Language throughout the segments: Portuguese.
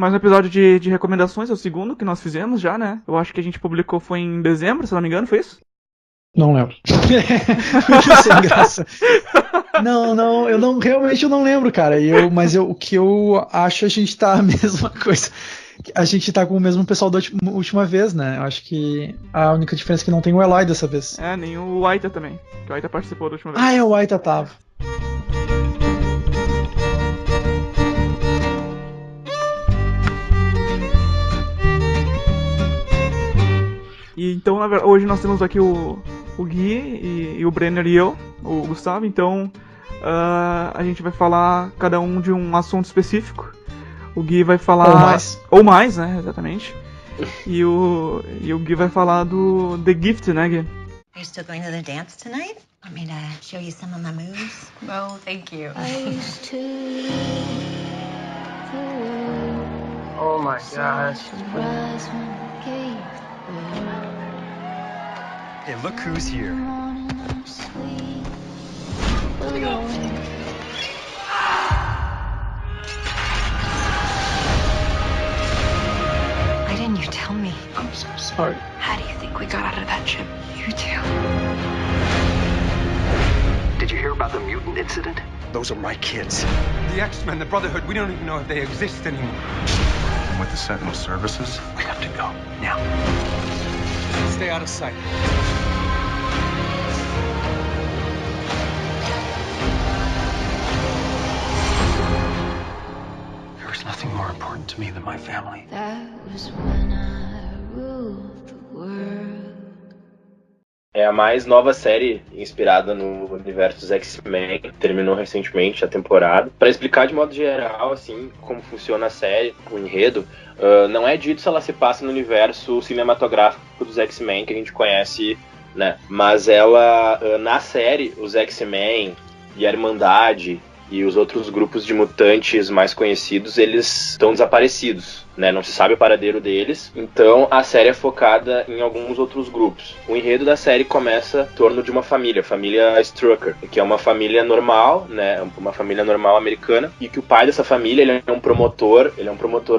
Mais um episódio de recomendações, é o segundo que nós fizemos já, né? Eu acho que a gente publicou foi em dezembro, se não me engano, foi isso? Não lembro. Sem graça. Não, realmente eu não lembro, cara. Mas o que eu acho, a gente tá a mesma coisa. A gente tá com o mesmo pessoal da última vez, né? Eu acho que a única diferença é que não tem o Eli dessa vez. Nem o Aita também, que o Aita participou da última vez. Ah, o Aita tava. E então, hoje nós temos aqui o Gui e o Brenner e eu, o Gustavo. Então, a gente vai falar cada um de um assunto específico. O Gui vai falar... Ou mais, né? Exatamente. E o Gui vai falar do The Gift, né, Gui? Are you still going to the dance tonight? Want me to show you some of my moves? No, thank you. Oh my gosh. Hey, look who's here. Why didn't you tell me? I'm so sorry. How do you think we got out of that ship? You too. Did you hear about the mutant incident? Those are my kids. The X-Men, the Brotherhood, we don't even know if they exist anymore. With the Sentinel services, We have to go, now. Stay out of sight. There is nothing more important to me than my family. That was when I ruled the world. É a mais nova série inspirada no universo dos X-Men. Terminou recentemente a temporada. Para explicar de modo geral, assim, como funciona a série, o enredo, não é dito se ela se passa no universo cinematográfico dos X-Men que a gente conhece, né? Mas ela, na série, os X-Men e a Irmandade e os outros grupos de mutantes mais conhecidos, eles estão desaparecidos, né? Não se sabe o paradeiro deles. Então a série é focada em alguns outros grupos. O enredo da série começa em torno de uma família, a família Strucker, que é uma família normal, né? Uma família normal americana, e que o pai dessa família, ele é um promotor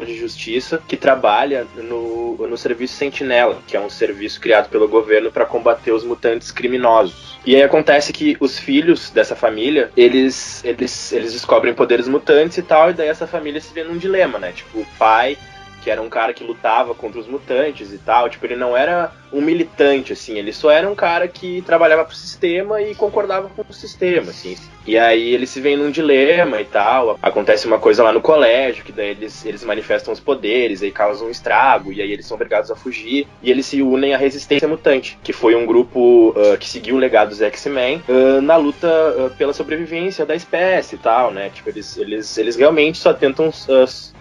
de justiça que trabalha no serviço Sentinela, que é um serviço criado pelo governo para combater os mutantes criminosos. E aí acontece que os filhos dessa família, eles descobrem poderes mutantes e tal, e daí essa família se vê num dilema, né? Tipo, o pai, que era um cara que lutava contra os mutantes e tal, tipo, ele não era um militante, assim, ele só era um cara que trabalhava pro sistema e concordava com o sistema, assim. E aí eles se veem num dilema e tal, acontece uma coisa lá no colégio, que daí eles manifestam os poderes, aí causam um estrago, e aí eles são obrigados a fugir, e eles se unem à Resistência Mutante, que foi um grupo que seguiu o legado dos X-Men na luta pela sobrevivência da espécie e tal, né, tipo, eles realmente só tentam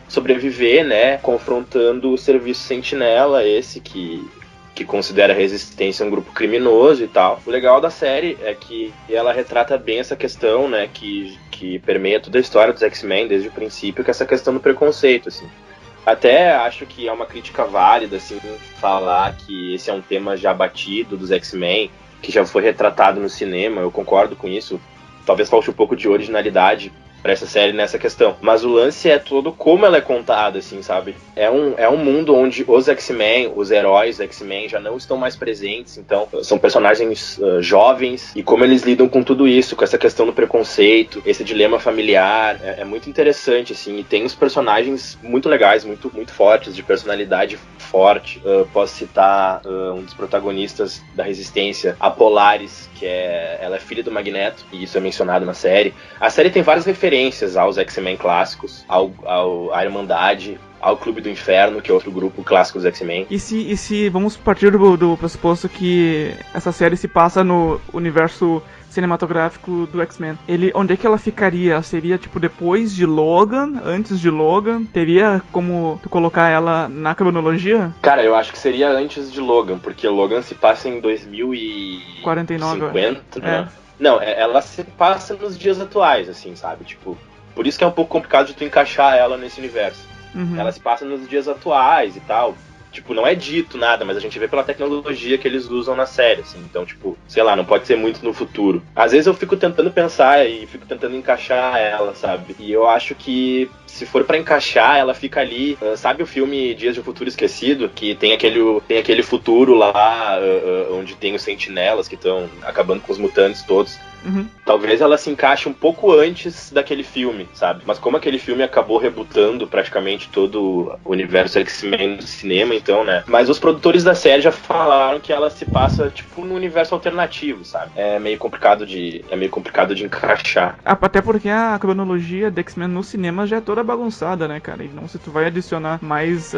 sobreviver, né, confrontando o serviço Sentinela, esse que considera a Resistência um grupo criminoso e tal. O legal da série é que ela retrata bem essa questão, né, que permeia toda a história dos X-Men desde o princípio, que é essa questão do preconceito, assim. Até acho que é uma crítica válida, assim, falar que esse é um tema já batido dos X-Men, que já foi retratado no cinema, eu concordo com isso. Talvez falte um pouco de originalidade pra essa série nessa questão. Mas o lance é todo como ela é contada, assim, sabe? É um mundo onde os X-Men, os heróis X-Men já não estão mais presentes, então são personagens jovens, e como eles lidam com tudo isso, com essa questão do preconceito, esse dilema familiar, é muito interessante, assim, e tem uns personagens muito legais, muito, muito fortes, de personalidade forte. Posso citar um dos protagonistas da Resistência, a Polaris, ela é filha do Magneto, e isso é mencionado na série. A série tem várias referências aos X-Men clássicos, à Irmandade, ao Clube do Inferno, que é outro grupo clássico dos X-Men. E se vamos partir do pressuposto que essa série se passa no universo cinematográfico do X-Men, onde é que ela ficaria? Seria tipo depois de Logan, antes de Logan? Teria como tu colocar ela na cronologia? Cara, eu acho que seria antes de Logan, porque Logan se passa em 2050, né? Não, ela se passa nos dias atuais, assim, sabe? Tipo, por isso que é um pouco complicado de tu encaixar ela nesse universo. Uhum. Ela se passa nos dias atuais e tal. Tipo, não é dito nada, mas a gente vê pela tecnologia que eles usam na série, assim. Então, tipo, sei lá, não pode ser muito no futuro. Às vezes eu fico tentando pensar e fico tentando encaixar ela, sabe? E eu acho que se for pra encaixar, ela fica ali, sabe o filme Dias de um Futuro Esquecido? Que tem aquele futuro lá, onde tem os sentinelas que estão acabando com os mutantes todos. Uhum. Talvez ela se encaixe um pouco antes daquele filme, sabe? Mas como aquele filme acabou rebutando praticamente todo o universo X-Men no cinema, então, né? Mas os produtores da série já falaram que ela se passa, tipo, no universo alternativo, sabe? É meio complicado de encaixar. Até porque a cronologia do X-Men no cinema já é toda bagunçada, né, cara? Então, se tu vai adicionar mais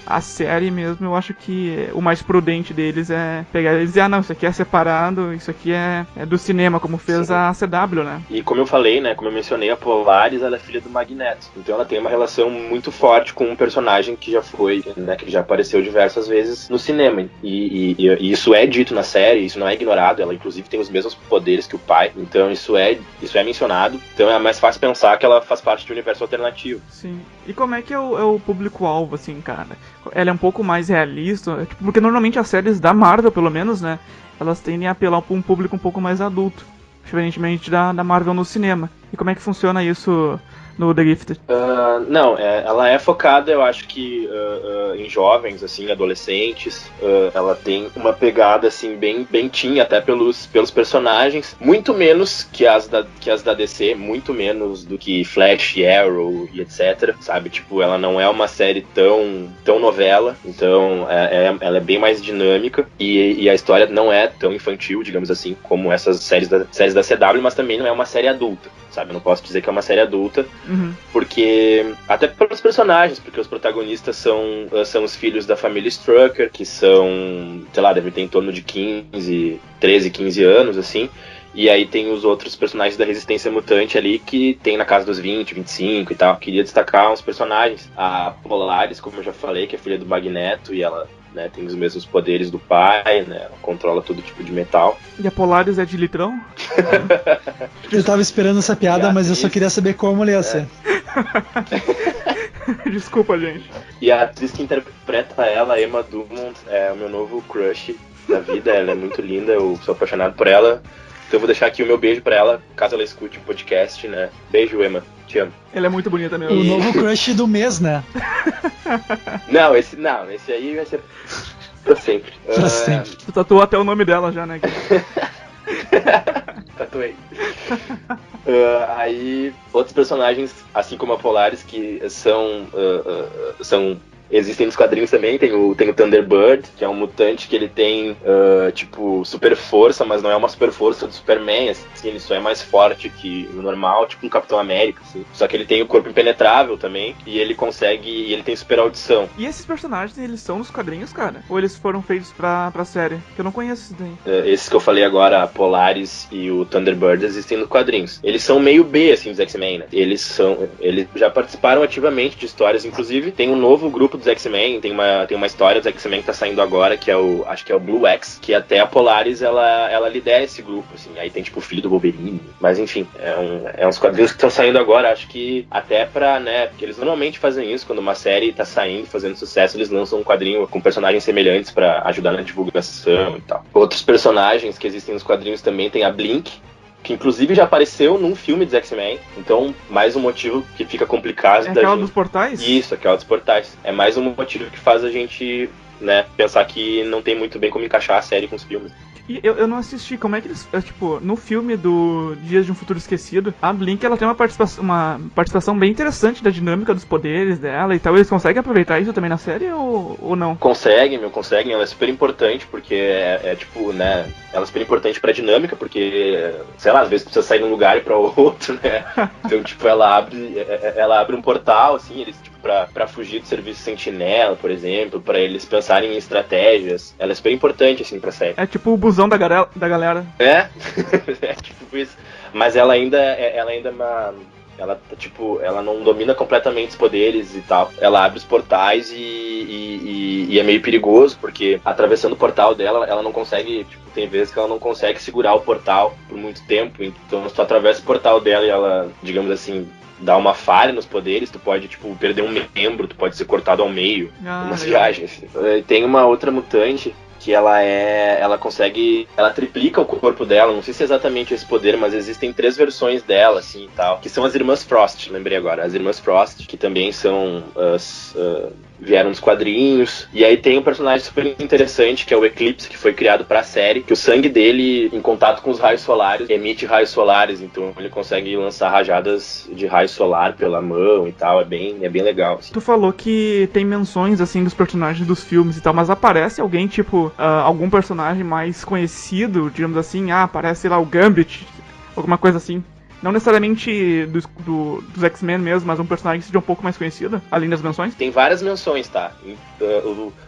a série mesmo, eu acho que o mais prudente deles é pegar e dizer, não, isso aqui é separado, isso aqui é do cinema, como fez Sim. a CW, né? E como eu falei, né, como eu mencionei, a Polaris, ela é filha do Magneto. Então ela tem uma relação muito forte com um personagem que já foi, né, que já apareceu diversas vezes no cinema. E isso é dito na série, isso não é ignorado. Ela inclusive tem os mesmos poderes que o pai. Então isso é mencionado. Então é mais fácil pensar que ela faz parte de um universo alternativo. Sim. E como é que é o público-alvo, assim, cara? Ela é um pouco mais realista? Tipo, porque normalmente as séries da Marvel, pelo menos, né, elas tendem a apelar para um público um pouco mais adulto, diferentemente da Marvel no cinema. E como é que funciona isso no The Gifted? Não, ela é focada, eu acho que em jovens, assim, adolescentes. Ela tem uma pegada, assim, bem teen, até pelos personagens. Muito menos que as da DC, muito menos do que Flash, Arrow e etc, sabe? Tipo, ela não é uma série tão novela, então ela é bem mais dinâmica e a história não é tão infantil, digamos assim, como essas séries da CW, mas também não é uma série adulta, sabe? Eu não posso dizer que é uma série adulta, porque até pelos personagens, porque os protagonistas são os filhos da família Strucker, que são, sei lá, devem ter em torno de 13, 15 anos, assim. E aí tem os outros personagens da Resistência Mutante ali, que tem na casa dos 20, 25 e tal. Queria destacar uns personagens. A Polaris, como eu já falei, que é filha do Magneto, e ela, né, tem os mesmos poderes do pai, né? Ela controla todo tipo de metal. E a Polaris é de litrão? Eu tava esperando essa piada, mas eu só queria saber como ele ia ser. Desculpa, gente. E a atriz que interpreta ela, Emma Dumont, é o meu novo crush da vida. Ela é muito linda, eu sou apaixonado por ela. Então eu vou deixar aqui o meu beijo pra ela, caso ela escute o podcast, né? Beijo, Emma. Te amo. Ela é muito bonita mesmo. O novo crush do mês, né? Não, esse aí vai ser pra sempre. Pra sempre. Tu tatuou até o nome dela já, né? Tatuei. Aí, outros personagens, assim como a Polaris, que existem nos quadrinhos também. Tem o Thunderbird, que é um mutante que ele tem, tipo, super força, mas não é uma super força do Superman, assim, ele só é mais forte que o normal, tipo um Capitão América, assim. Só que ele tem o corpo impenetrável também, e ele tem super audição. E esses personagens, eles são nos quadrinhos, cara? Ou eles foram feitos pra série? Que eu não conheço isso daí. Esses que eu falei agora, a Polaris e o Thunderbird, existem nos quadrinhos. Eles são meio B, assim, dos X-Men, né? Eles já participaram ativamente de histórias, inclusive tem um novo grupo dos X-Men, tem uma história dos X-Men que tá saindo agora, que acho que é o Blue X, que até a Polaris, ela lidera esse grupo, assim. Aí tem, tipo, o filho do Wolverine. Mas, enfim, é uns quadrinhos que estão saindo agora, acho que até pra, né, porque eles normalmente fazem isso, quando uma série tá saindo, fazendo sucesso, eles lançam um quadrinho com personagens semelhantes pra ajudar na divulgação e tal. Outros personagens que existem nos quadrinhos também tem a Blink, que inclusive já apareceu num filme dos X-Men, então mais um motivo que fica complicado. É aquela dos portais? Isso, aquela dos portais. É mais um motivo que faz a gente, né, pensar que não tem muito bem como encaixar a série com os filmes. E eu não assisti, como é que eles, tipo, no filme do Dias de um Futuro Esquecido, a Blink, ela tem uma participação bem interessante da dinâmica dos poderes dela e tal. Eles conseguem aproveitar isso também na série ou não? Conseguem, ela é super importante, porque tipo, né, ela é super importante pra dinâmica, porque, sei lá, às vezes precisa sair de um lugar e pra outro, né? Então, tipo, ela abre um portal, assim, eles, tipo, pra fugir do serviço Sentinela, por exemplo, pra eles pensarem em estratégias. Ela é super importante, assim, pra série. É tipo o busão da galera. É tipo isso. Mas ela ainda ela não domina completamente os poderes e tal. Ela abre os portais e é meio perigoso, porque atravessando o portal dela, ela não consegue, tipo, tem vezes que ela não consegue segurar o portal por muito tempo. Então, se tu atravessa o portal dela e ela, digamos assim, dá uma falha nos poderes, tu pode, tipo, perder um membro, tu pode ser cortado ao meio, umas viagens. Tem uma outra mutante que ela triplica o corpo dela, não sei se é exatamente esse poder, mas existem 3 versões dela, assim, e tal, que são as Irmãs Frost, lembrei agora, as Irmãs Frost, que também são vieram dos quadrinhos, e aí tem um personagem super interessante, que é o Eclipse, que foi criado pra série, que o sangue dele, em contato com os raios solares, emite raios solares, então ele consegue lançar rajadas de raio solar pela mão e tal, é bem legal, assim. Tu falou que tem menções, assim, dos personagens dos filmes e tal, mas aparece alguém, tipo, algum personagem mais conhecido, digamos assim, aparece, sei lá, o Gambit, alguma coisa assim? Não necessariamente dos X-Men mesmo, mas um personagem que seja um pouco mais conhecido, além das menções? Tem várias menções, tá?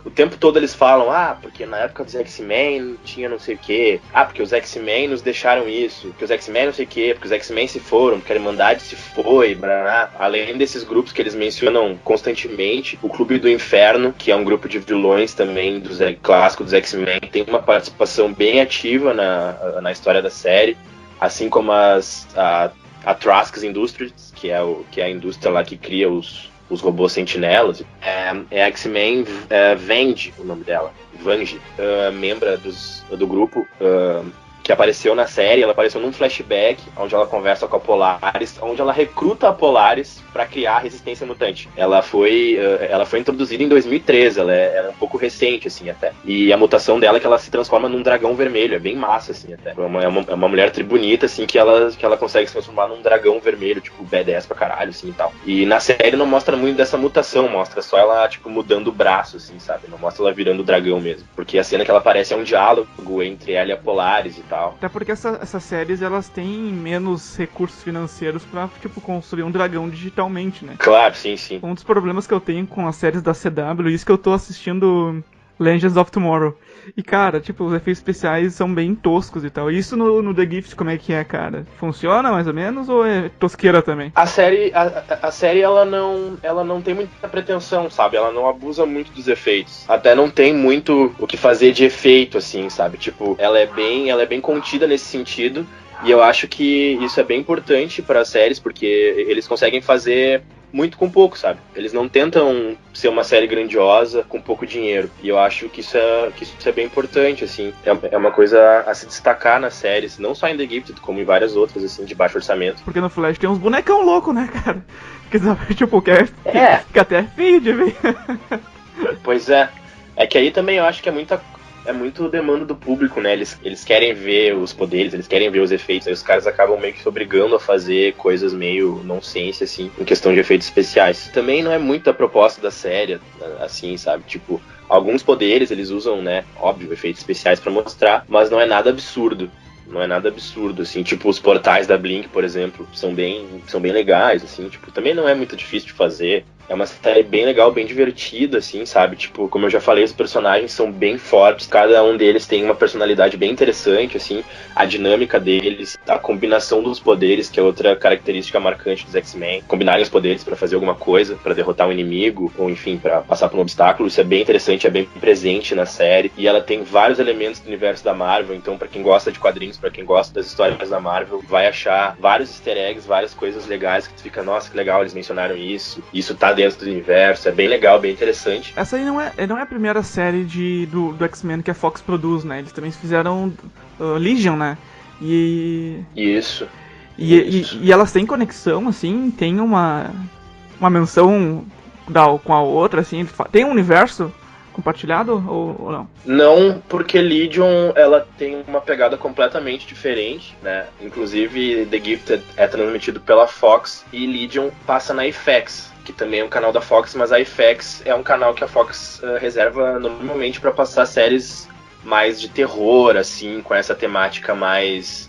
O tempo todo eles falam, porque na época dos X-Men tinha não sei o quê. Porque os X-Men nos deixaram isso. Porque os X-Men não sei o quê. Porque os X-Men se foram. Porque a Irmandade se foi. Blá. Além desses grupos que eles mencionam constantemente, o Clube do Inferno, que é um grupo de vilões também clássico dos X-Men, tem uma participação bem ativa na história da série. Assim como a Trask Industries, que é a indústria lá que cria os robôs sentinelas. É X-Men Vange, o nome dela. Vange, membra do grupo, que apareceu na série. Ela apareceu num flashback, onde ela conversa com a Polaris, onde ela recruta a Polaris para criar a resistência mutante. Ela foi introduzida em 2013, ela é um pouco recente, assim, até. E a mutação dela é que ela se transforma num dragão vermelho, é bem massa, assim, até. É uma mulher tribunita, assim, que ela consegue se transformar num dragão vermelho, tipo, B10 pra caralho, assim, e tal. E na série não mostra muito dessa mutação, mostra só ela, tipo, mudando o braço, assim, sabe? Não mostra ela virando dragão mesmo. Porque a cena que ela aparece é um diálogo entre ela e a Polaris e tal. Até porque essas séries, elas têm menos recursos financeiros pra, tipo, construir um dragão digitalmente, né? Claro, sim. Um dos problemas que eu tenho com as séries da CW, isso que eu tô assistindo Legends of Tomorrow. E, cara, tipo, os efeitos especiais são bem toscos e tal. E isso no The Gift, como é que é, cara? Funciona, mais ou menos, ou é tosqueira também? A série, ela não tem muita pretensão, sabe? Ela não abusa muito dos efeitos. Até não tem muito o que fazer de efeito, assim, sabe? Tipo, ela é bem contida nesse sentido. E eu acho que isso é bem importante para as séries, porque eles conseguem fazer muito com pouco, sabe? Eles não tentam ser uma série grandiosa com pouco dinheiro. E eu acho que isso é bem importante, assim. É uma coisa a se destacar nas séries, não só em The Gifted, como em várias outras, assim, de baixo orçamento. Porque no Flash tem uns bonecão louco, né, cara? Que, tipo, fica até feio de ver. Pois é. É que aí também eu acho que é muito demanda do público, né? Eles querem ver os poderes, eles querem ver os efeitos, aí os caras acabam meio que se obrigando a fazer coisas meio nonsense, assim, em questão de efeitos especiais. Também não é muito a proposta da série, assim, sabe? Tipo, alguns poderes eles usam, né? Óbvio, efeitos especiais pra mostrar, mas não é nada absurdo. Não é nada absurdo, assim, tipo, os portais da Blink, por exemplo, são bem legais, assim, tipo, também não é muito difícil de fazer. É uma série bem legal, bem divertida, assim, sabe? Tipo, como eu já falei, os personagens são bem fortes, cada um deles tem uma personalidade bem interessante, assim, a dinâmica deles, a combinação dos poderes, que é outra característica marcante dos X-Men, combinarem os poderes pra fazer alguma coisa, pra derrotar um inimigo, ou enfim, pra passar por um obstáculo, isso é bem interessante, é bem presente na série, e ela tem vários elementos do universo da Marvel, então pra quem gosta de quadrinhos, pra quem gosta das histórias da Marvel, vai achar vários easter eggs, várias coisas legais, que tu fica, nossa, que legal, eles mencionaram isso tá dentro do universo, é bem legal, bem interessante. Essa aí não é a primeira série do X-Men que a Fox produz, né? Eles também fizeram Legion, né? Isso. E elas têm conexão, assim? Tem uma menção com a outra, assim? Tem um universo compartilhado ou não? Não, porque Legion, ela tem uma pegada completamente diferente, né? Inclusive, The Gifted é transmitido pela Fox e Legion passa na FX, que também é um canal da Fox, mas a FX é um canal que a Fox reserva normalmente para passar séries mais de terror, assim, com essa temática mais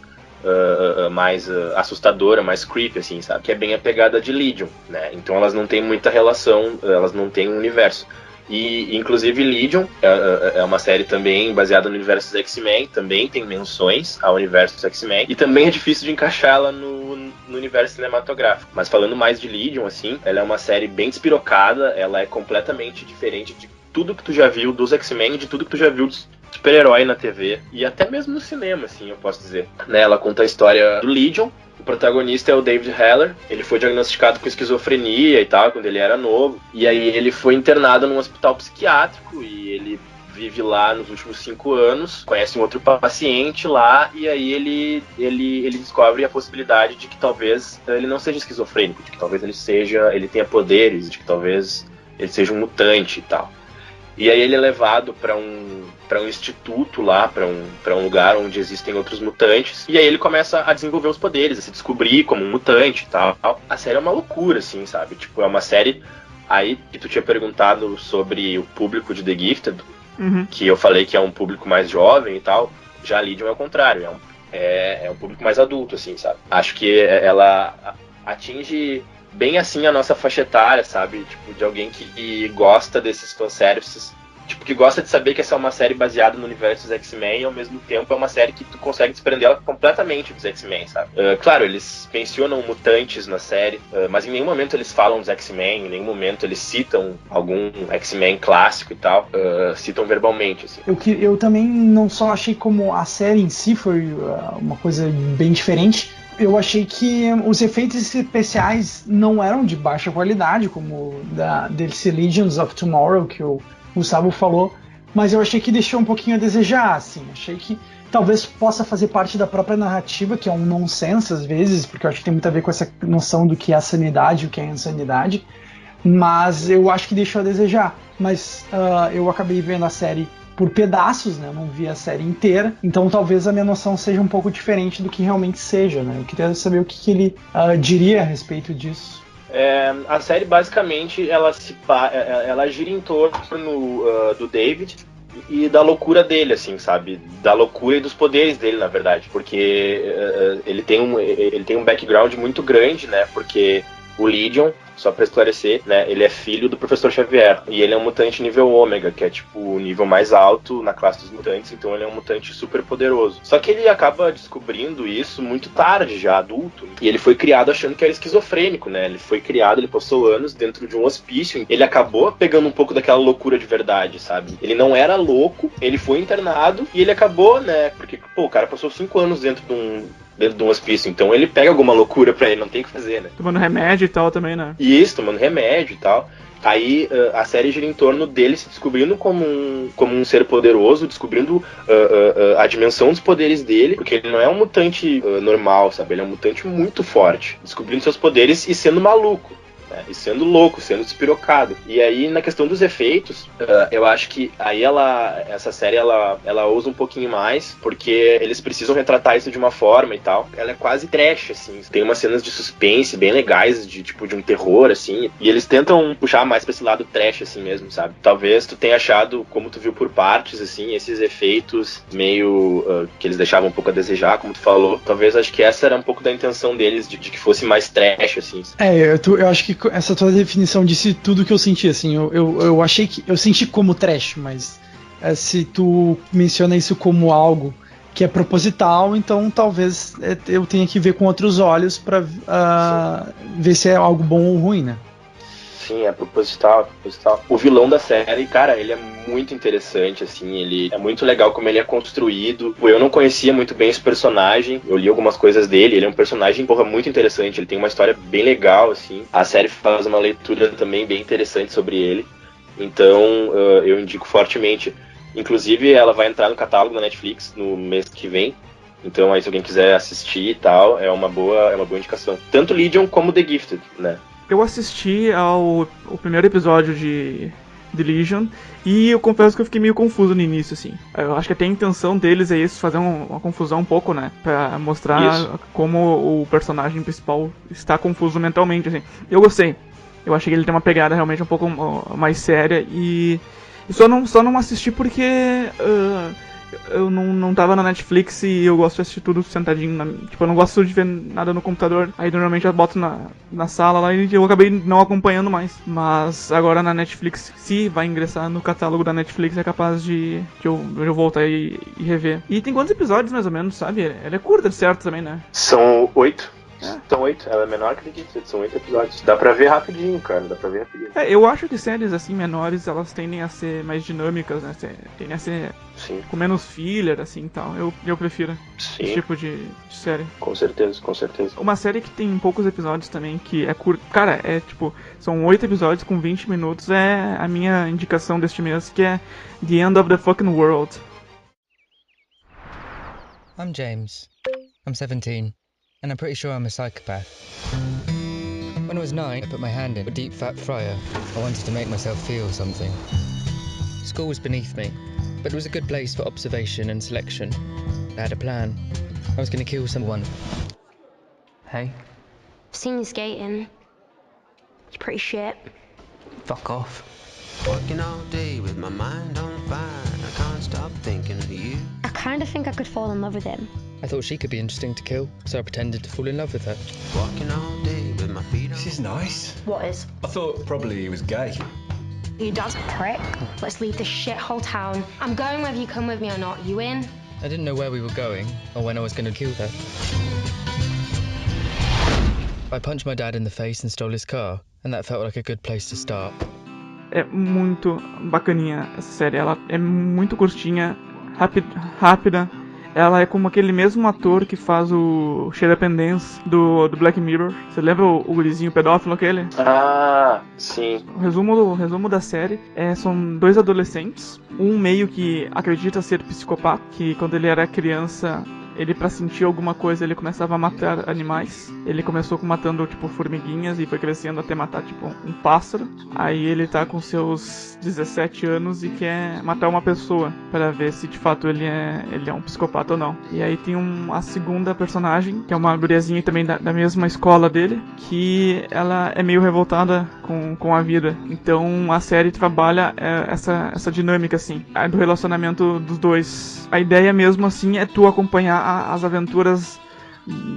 assustadora, mais creepy, assim, sabe? Que é bem a pegada de Legion, né? Então elas não têm muita relação, elas não têm um universo. E, inclusive, Legion é uma série também baseada no universo dos X-Men, também tem menções ao universo dos X-Men, e também é difícil de encaixá-la no universo cinematográfico. Mas falando mais de Legion, assim, ela é uma série bem despirocada, ela é completamente diferente de tudo que tu já viu dos X-Men, de tudo que tu já viu dos super-herói na TV, e até mesmo no cinema, assim, eu posso dizer. Né, ela conta a história do Legion. O protagonista é o David Haller. Ele foi diagnosticado com esquizofrenia e tal, quando ele era novo. E aí ele foi internado num hospital psiquiátrico e ele vive lá nos últimos 5 anos, conhece um outro paciente lá, e aí ele descobre a possibilidade de que talvez ele não seja esquizofrênico, de que talvez ele tenha poderes, de que talvez ele seja um mutante e tal. E aí ele é levado para um instituto lá, para um lugar onde existem outros mutantes, e aí ele começa a desenvolver os poderes, a se descobrir como um mutante e tal. A série é uma loucura, assim, sabe? Tipo, é uma série... Aí que tu tinha perguntado sobre o público de The Gifted, que eu falei que é um público mais jovem e tal, já a Legion é o contrário, é um público mais adulto, assim, sabe? Acho que ela atinge bem assim a nossa faixa etária, sabe? Tipo, de alguém que gosta desses fanservices, tipo, que gosta de saber que essa é uma série baseada no universo dos X-Men e ao mesmo tempo é uma série que tu consegue desprender ela completamente dos X-Men, sabe? Claro, eles mencionam mutantes na série, mas em nenhum momento eles falam dos X-Men, em nenhum momento eles citam algum X-Men clássico e tal, citam verbalmente, assim. Eu também não só achei como a série em si foi uma coisa bem diferente, eu achei que os efeitos especiais não eram de baixa qualidade, como da DLC Legions of Tomorrow, que o Gustavo falou, mas eu achei que deixou um pouquinho a desejar, assim. Achei que talvez possa fazer parte da própria narrativa, que é um nonsense às vezes, porque eu acho que tem muito a ver com essa noção do que é a sanidade e o que é a insanidade, mas eu acho que deixou a desejar. Mas eu acabei vendo a série por pedaços, né? Eu não vi a série inteira, então talvez a minha noção seja um pouco diferente do que realmente seja, né? Eu queria saber o que ele diria a respeito disso. A série basicamente ela gira em torno do David e da loucura dele, assim, sabe? Da loucura e dos poderes dele, na verdade, porque ele tem um background muito grande, né? Porque o Legion, só pra esclarecer, né, ele é filho do Professor Xavier, e ele é um mutante nível ômega, que é tipo o nível mais alto na classe dos mutantes, então ele é um mutante super poderoso. Só que ele acaba descobrindo isso muito tarde, já adulto, e ele foi criado achando que era esquizofrênico, né, ele passou anos dentro de um hospício, ele acabou pegando um pouco daquela loucura de verdade, sabe? Ele não era louco, ele foi internado, e ele acabou, né, porque, pô, o cara passou 5 anos dentro de um hospício, então ele pega alguma loucura pra ele, não tem o que fazer, né? Tomando remédio e tal também, né? Isso, tomando remédio e tal. Aí a série gira em torno dele se descobrindo como um ser poderoso, descobrindo a dimensão dos poderes dele, porque ele não é um mutante normal, sabe? Ele é um mutante muito forte, descobrindo seus poderes e sendo maluco. E sendo louco, sendo despirocado. E aí, na questão dos efeitos, eu acho que aí essa série ela usa um pouquinho mais, porque eles precisam retratar isso de uma forma e tal. Ela é quase trash, assim. Tem umas cenas de suspense bem legais, de um terror, assim. E eles tentam puxar mais pra esse lado trash, assim mesmo, sabe? Talvez tu tenha achado, como tu viu por partes, assim, esses efeitos meio que eles deixavam um pouco a desejar, como tu falou. Talvez acho que essa era um pouco da intenção deles, de que fosse mais trash, assim. Eu acho que essa tua definição disse tudo que eu senti, assim, eu achei que, eu senti como trash, mas se tu menciona isso como algo que é proposital, então talvez eu tenha que ver com outros olhos pra ver se é algo bom ou ruim, né? Sim, é proposital. O vilão da série, cara, ele é muito interessante, assim, ele é muito legal como ele é construído. Eu não conhecia muito bem esse personagem, eu li algumas coisas dele, ele é um personagem, porra, muito interessante, ele tem uma história bem legal, assim. A série faz uma leitura também bem interessante sobre ele, então eu indico fortemente. Inclusive, ela vai entrar no catálogo da Netflix no mês que vem, então aí se alguém quiser assistir e tal, é uma boa indicação. Tanto Legion como The Gifted, né? Eu assisti ao primeiro episódio de Legion e eu confesso que eu fiquei meio confuso no início, assim. Eu acho que até a intenção deles é isso, fazer uma confusão um pouco, né? Pra mostrar como o personagem principal está confuso mentalmente, assim. Eu gostei. Eu achei que ele tem uma pegada realmente um pouco mais séria e só não assisti porque eu não tava na Netflix e eu gosto de assistir tudo sentadinho. Tipo, eu não gosto de ver nada no computador. Aí normalmente eu boto na sala lá e eu acabei não acompanhando mais. Mas agora na Netflix, se vai ingressar no catálogo da Netflix, é capaz de eu voltar e rever. E tem quantos episódios mais ou menos, sabe? Ela é curta de certo também, né? São 8. São 8, ela é menor que Dixit, são 8 episódios. Dá pra ver rapidinho, cara, dá pra ver rapidinho. Eu acho que séries assim menores, elas tendem a ser mais dinâmicas, né? Tendem a ser com menos filler, assim e tal. Eu prefiro esse tipo de série. Com certeza, com certeza. Uma série que tem poucos episódios também, que é curto. Cara, tipo, são 8 episódios com 20 minutos, é a minha indicação deste mês, que é The End of the Fucking World. I'm James. I'm 17, and I'm pretty sure I'm a psychopath. When I was 9, I put my hand in a deep fat fryer. I wanted to make myself feel something. School was beneath me, but it was a good place for observation and selection. I had a plan. I was going to kill someone. Hey? I've seen you skating. You're pretty shit. Fuck off. Working all day with my mind on fire. I can't stop thinking of you. I kind of think I could fall in love with him. I thought she could be interesting to kill, so I pretended to fall in love with her. Walking all day with my feet on. This is nice. What is? I thought probably he was gay. Your dad's a prick. Let's leave this shithole town. I'm going whether you come with me or not. You in? I didn't know where we were going, or when I was going to kill her. I punched my dad in the face and stole his car, and that felt like a good place to start. É muito bacaninha essa série, ela é muito curtinha, rápida. Ela é como aquele mesmo ator que faz o Shut Up and Dance do Black Mirror. Você lembra o gurizinho pedófilo aquele? Ah, sim. O resumo da série são 2 adolescentes. Um meio que acredita ser psicopata, que quando ele era criança, ele pra sentir alguma coisa, ele começava a matar animais. Ele começou matando, tipo, formiguinhas e foi crescendo até matar, tipo, um pássaro. Aí ele tá com seus 17 anos e quer matar uma pessoa para ver se de fato ele é um psicopata ou não. E aí tem a segunda personagem, que é uma guriazinha também da mesma escola dele, que ela é meio revoltada com a vida. Então a série trabalha essa dinâmica, assim, do relacionamento dos dois. A ideia mesmo, assim, é tu acompanhar as aventuras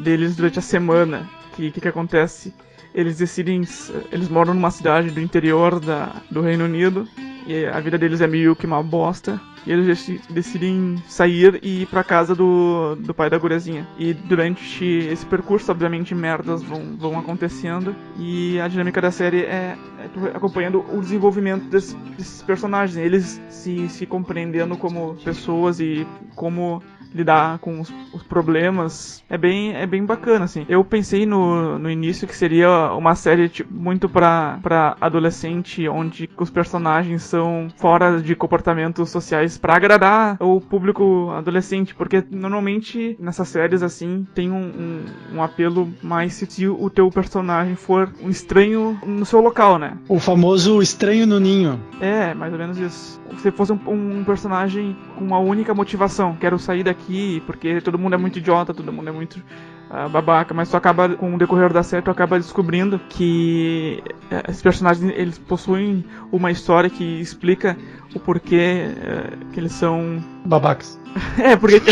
deles durante a semana. Que acontece? Eles moram numa cidade do interior do Reino Unido e a vida deles é meio que uma bosta. E eles decidem sair e ir pra casa do pai da guriazinha. E durante esse percurso, obviamente, merdas vão acontecendo. E a dinâmica da série é acompanhando o desenvolvimento desses personagens. Eles se compreendendo como pessoas e como lidar com os problemas. É bem bacana, assim. Eu pensei no início que seria uma série tipo, muito pra adolescente, onde os personagens são fora de comportamentos sociais pra agradar o público adolescente, porque normalmente nessas séries, assim, tem um apelo mais se o teu personagem for um estranho no seu local, né? O famoso estranho no ninho. É, mais ou menos isso. Se fosse um personagem com uma única motivação, quero sair daqui porque todo mundo é muito idiota, todo mundo é muito babaca, mas tu acaba, com o decorrer da série, tu acaba descobrindo que esses personagens, eles possuem uma história que explica o porquê que eles são babacas. Porque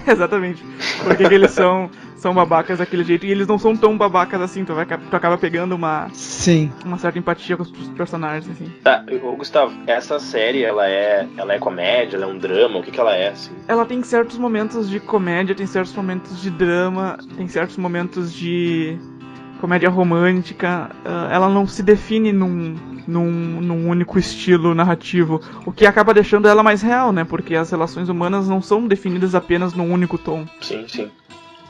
exatamente. Porque que eles são babacas daquele jeito. E eles não são tão babacas assim. Tu acaba pegando uma certa empatia com os personagens, assim. Tá, Gustavo, essa série, ela é comédia, ela é um drama, o que ela é, assim? Ela tem certos momentos de comédia, tem certos momentos de drama, tem certos momentos de comédia romântica. Ela não se define num único estilo narrativo, o que acaba deixando ela mais real, né? Porque as relações humanas não são definidas apenas num único tom. Sim.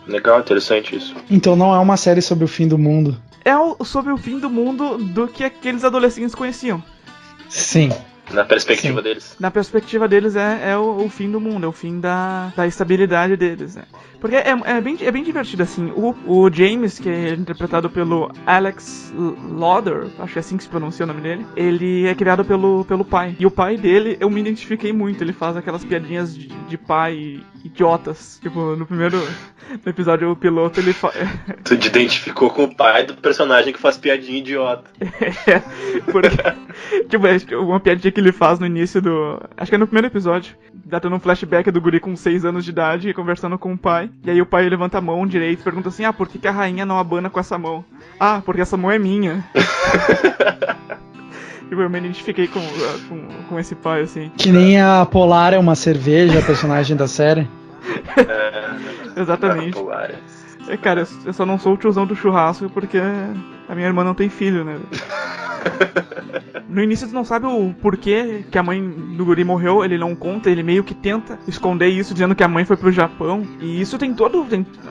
Legal, interessante isso. Então não é uma série sobre o fim do mundo. É sobre o fim do mundo do que aqueles adolescentes conheciam. Sim. Na perspectiva deles. Na perspectiva deles é o fim do mundo, é o fim da estabilidade deles, né? Porque é bem divertido, assim. O James, que é interpretado pelo Alex Lauder, acho que é assim que se pronuncia o nome dele, ele é criado pelo pai. E o pai dele, eu me identifiquei muito, ele faz aquelas piadinhas de pai idiotas. Tipo, no episódio, o piloto, ele faz... Tu te identificou com o pai do personagem que faz piadinha idiota. Porque... tipo, uma piadinha que ele faz no início acho que é no primeiro episódio, dando um flashback do guri com 6 anos de idade, conversando com o pai. E aí o pai levanta a mão direita e pergunta assim, por que a rainha não abana com essa mão? Porque essa mão é minha. Eu me identifiquei com esse pai, assim. Que nem a Polar é uma cerveja, a personagem da série. Exatamente. Cara, eu só não sou o tiozão do churrasco porque a minha irmã não tem filho, né? No início tu não sabe o porquê que a mãe do guri morreu, ele não conta, ele meio que tenta esconder isso, dizendo que a mãe foi pro Japão. E isso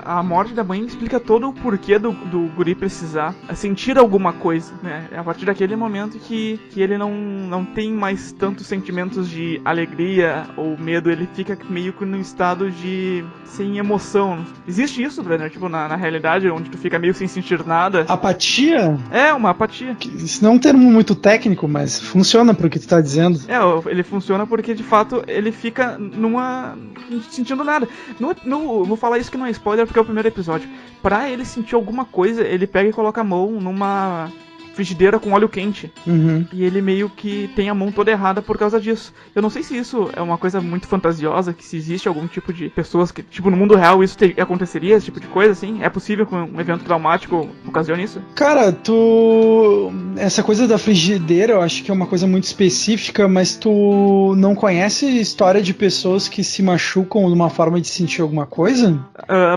a morte da mãe explica todo o porquê do guri precisar sentir alguma coisa, né? É a partir daquele momento que ele não tem mais tantos sentimentos de alegria ou medo, ele fica meio que num estado de sem emoção. Existe isso, Brenner? Tipo, na realidade, onde tu fica meio sem sentir nada. Apatia? É, uma apatia. Isso não é um termo muito técnico, mas funciona pro que tu tá dizendo. Ele funciona porque, de fato, ele fica não sentindo nada. Vou falar isso que não é spoiler porque é o primeiro episódio. Pra ele sentir alguma coisa, ele pega e coloca a mão numa frigideira com óleo quente. Uhum. E ele meio que tem a mão toda errada por causa disso. Eu não sei se isso é uma coisa muito fantasiosa, que se existe algum tipo de pessoas que, tipo, no mundo real isso aconteceria, esse tipo de coisa, assim? É possível que um evento traumático ocasione isso? Cara, essa coisa da frigideira eu acho que é uma coisa muito específica, mas tu não conhece história de pessoas que se machucam numa forma de sentir alguma coisa?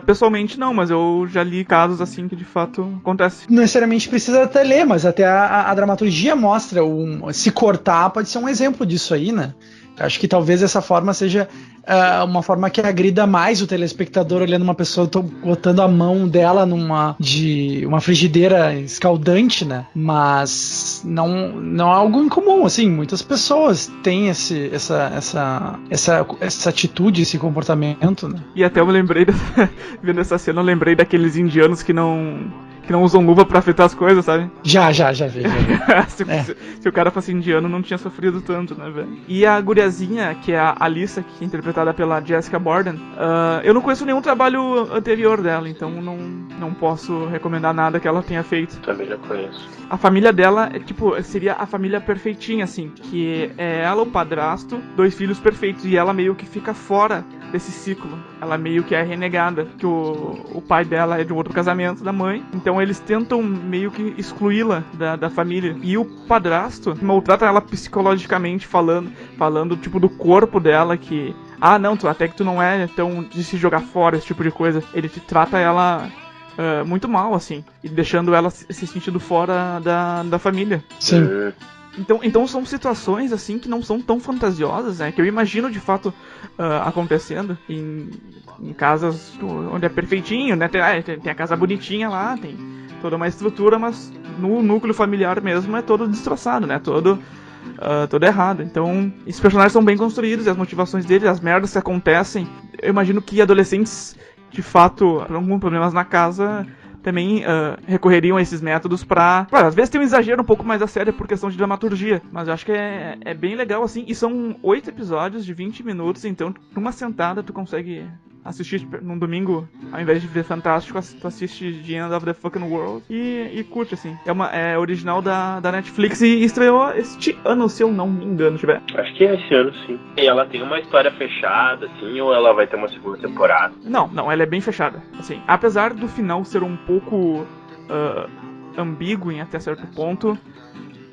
Pessoalmente não, mas eu já li casos assim que de fato acontece. Não necessariamente precisa até ler, mas até a dramaturgia mostra se cortar pode ser um exemplo disso aí, né? Acho que talvez essa forma seja uma forma que agrida mais o telespectador olhando uma pessoa botando a mão dela numa frigideira escaldante, né? Mas não é algo incomum, assim, muitas pessoas têm essa atitude, esse comportamento, né? E até eu me lembrei, vendo essa cena, eu lembrei daqueles indianos que não usam luva pra afetar as coisas, sabe? Já vi. Se o cara fosse indiano, não tinha sofrido tanto, né, velho? E a guriazinha, que é a Alyssa, que é interpretada pela Jessica Borden, eu não conheço nenhum trabalho anterior dela, então não posso recomendar nada que ela tenha feito. Também não conheço. A família dela seria a família perfeitinha, assim, que é ela, o padrasto, 2 filhos perfeitos, e ela meio que fica fora desse ciclo. Ela meio que é renegada, que o pai dela é de um outro casamento da mãe, então eles tentam meio que excluí-la da família. E o padrasto maltrata ela psicologicamente, falando tipo do corpo dela, que não, até que tu não é tão de se jogar fora, esse tipo de coisa. Ele te trata ela muito mal, assim, e deixando ela se sentindo fora da família. Sim. Então são situações assim que não são tão fantasiosas, né? Que eu imagino de fato acontecendo em casas onde é perfeitinho, né? Tem a casa bonitinha lá, tem toda uma estrutura, mas no núcleo familiar mesmo é todo destroçado, né? Todo errado. Então, esses personagens são bem construídos e as motivações deles, as merdas que acontecem. Eu imagino que adolescentes, de fato, com alguns problemas na casa, também recorreriam a esses métodos pra... Claro, às vezes tem um exagero um pouco mais a sério por questão de dramaturgia, mas eu acho que é bem legal, assim, e são 8 episódios de 20 minutos, então numa sentada tu consegue assistir num domingo, ao invés de ver Fantástico, tu assiste The End of the Fucking World e curte, assim. É original da Netflix e estreou este ano, se eu não me engano, tiver. Acho que é esse ano, sim. E ela tem uma história fechada, assim, ou ela vai ter uma segunda temporada? Não, ela é bem fechada, assim. Apesar do final ser um pouco ambíguo em até certo ponto,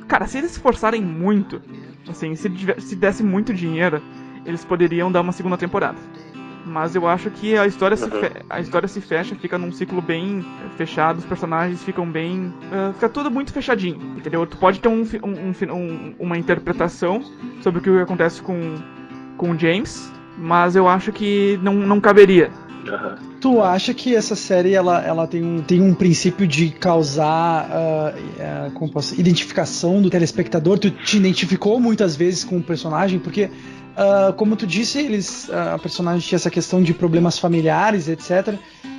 cara, se eles se esforçarem muito, assim, se desse muito dinheiro, eles poderiam dar uma segunda temporada. Mas eu acho que a história se fecha, fica num ciclo bem fechado, os personagens ficam bem... fica tudo muito fechadinho, entendeu? Tu pode ter uma interpretação sobre o que acontece com o James, mas eu acho que não caberia. Tu acha que essa série ela tem um princípio de causar como posso, identificação do telespectador? Tu te identificou muitas vezes com o personagem? Porque, como tu disse, a personagem tinha essa questão de problemas familiares, etc.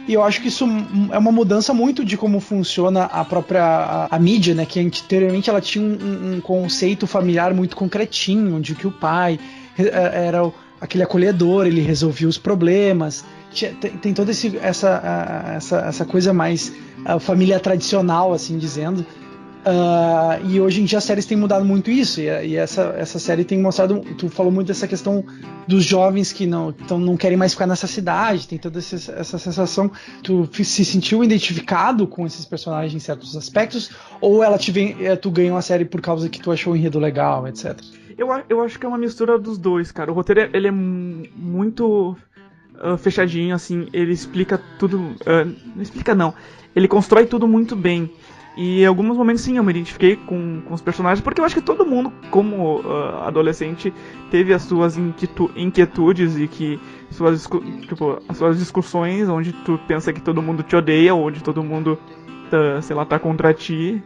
E eu acho que isso é uma mudança muito de como funciona a própria a mídia, né? Que anteriormente ela tinha um conceito familiar muito concretinho, onde que o pai era aquele acolhedor, ele resolvia os problemas. Tem toda essa coisa mais família tradicional, assim dizendo. E hoje em dia as séries têm mudado muito isso. E essa série tem mostrado. Tu falou muito dessa questão dos jovens que não querem mais ficar nessa cidade. Tem toda essa sensação. Tu se sentiu identificado com esses personagens em certos aspectos? Ou tu ganhou a série por causa que tu achou o enredo legal, etc? Eu acho que é uma mistura dos dois, cara. O roteiro ele é muito fechadinho, assim, ele explica tudo... não explica não, ele constrói tudo muito bem. E em alguns momentos, sim, eu me identifiquei com os personagens, porque eu acho que todo mundo, como adolescente, teve as suas inquietudes e que as suas discussões, onde tu pensa que todo mundo te odeia, ou onde todo mundo, tá contra ti,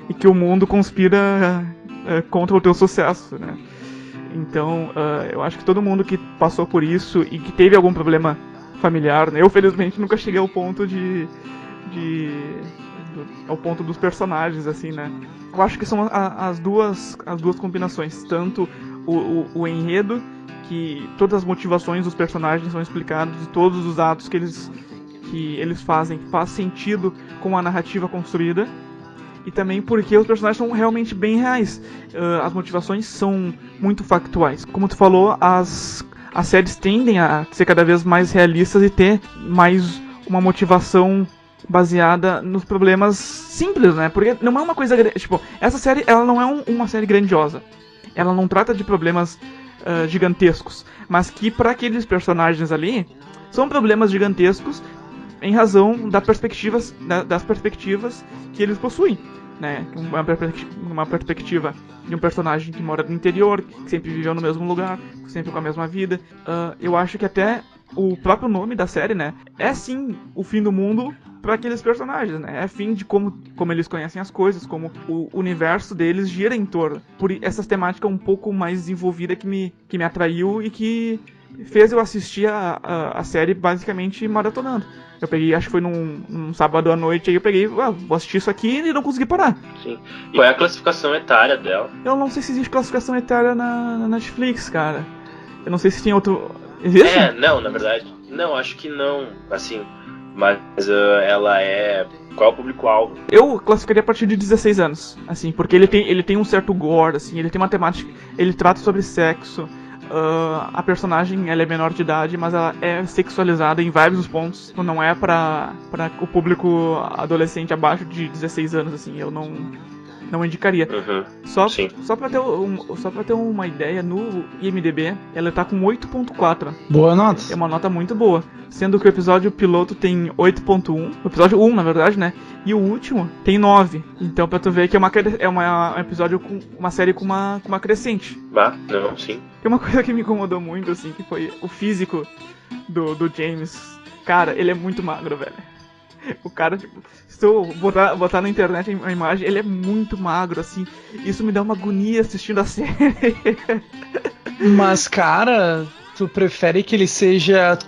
e que o mundo conspira contra o teu sucesso, né? Então, eu acho que todo mundo que passou por isso e que teve algum problema familiar, né? Eu, felizmente, nunca cheguei ao ponto ao ponto dos personagens, assim, né? Eu acho que são as duas combinações, tanto o enredo, que todas as motivações dos personagens são explicadas, e todos os atos que eles fazem faz sentido com a narrativa construída, e também porque os personagens são realmente bem reais. As motivações são muito factuais. Como tu falou, as séries tendem a ser cada vez mais realistas e ter mais uma motivação baseada nos problemas simples, né? Porque não é uma coisa... Tipo, essa série, ela não é uma série grandiosa. Ela não trata de problemas gigantescos. Mas que, para aqueles personagens ali, são problemas gigantescos em razão das perspectivas que eles possuem, né? Uma perspectiva de um personagem que mora no interior, que sempre viveu no mesmo lugar, sempre com a mesma vida. Eu acho que até o próprio nome da série, né, é sim o fim do mundo para aqueles personagens, né? É fim de como eles conhecem as coisas, como o universo deles gira em torno. Por essa temática um pouco mais desenvolvida que me atraiu e que fez eu assistir a série basicamente maratonando. Eu peguei, acho que foi num sábado à noite, aí eu peguei, vou assistir isso aqui e não consegui parar. Sim. E qual é a classificação etária dela? Eu não sei se existe classificação etária na Netflix, cara. Eu não sei se tem outro... Existe? Não, na verdade. Não, acho que não, assim... Mas ela é... Qual é o público-alvo? Eu classificaria a partir de 16 anos, assim, porque ele tem um certo gore, assim, ele tem uma temática... Ele trata sobre sexo... a personagem, ela é menor de idade, mas ela é sexualizada em vários pontos. Não é pra o público adolescente abaixo de 16 anos, assim, eu não indicaria. Uhum. Só pra ter uma ideia, no IMDb, ela tá com 8.4. Boa nota. É uma nota muito boa. Sendo que o episódio piloto tem 8.1. O episódio 1, na verdade, né? E o último tem 9. Então, pra tu ver que é um episódio com uma série com uma crescente. Não, sim. Tem uma coisa que me incomodou muito, assim, que foi o físico do James. Cara, ele é muito magro, velho. O cara, tipo, se eu botar na internet a imagem, ele é muito magro, assim. Isso me dá uma agonia assistindo a série. Mas, cara, tu prefere que ele seja...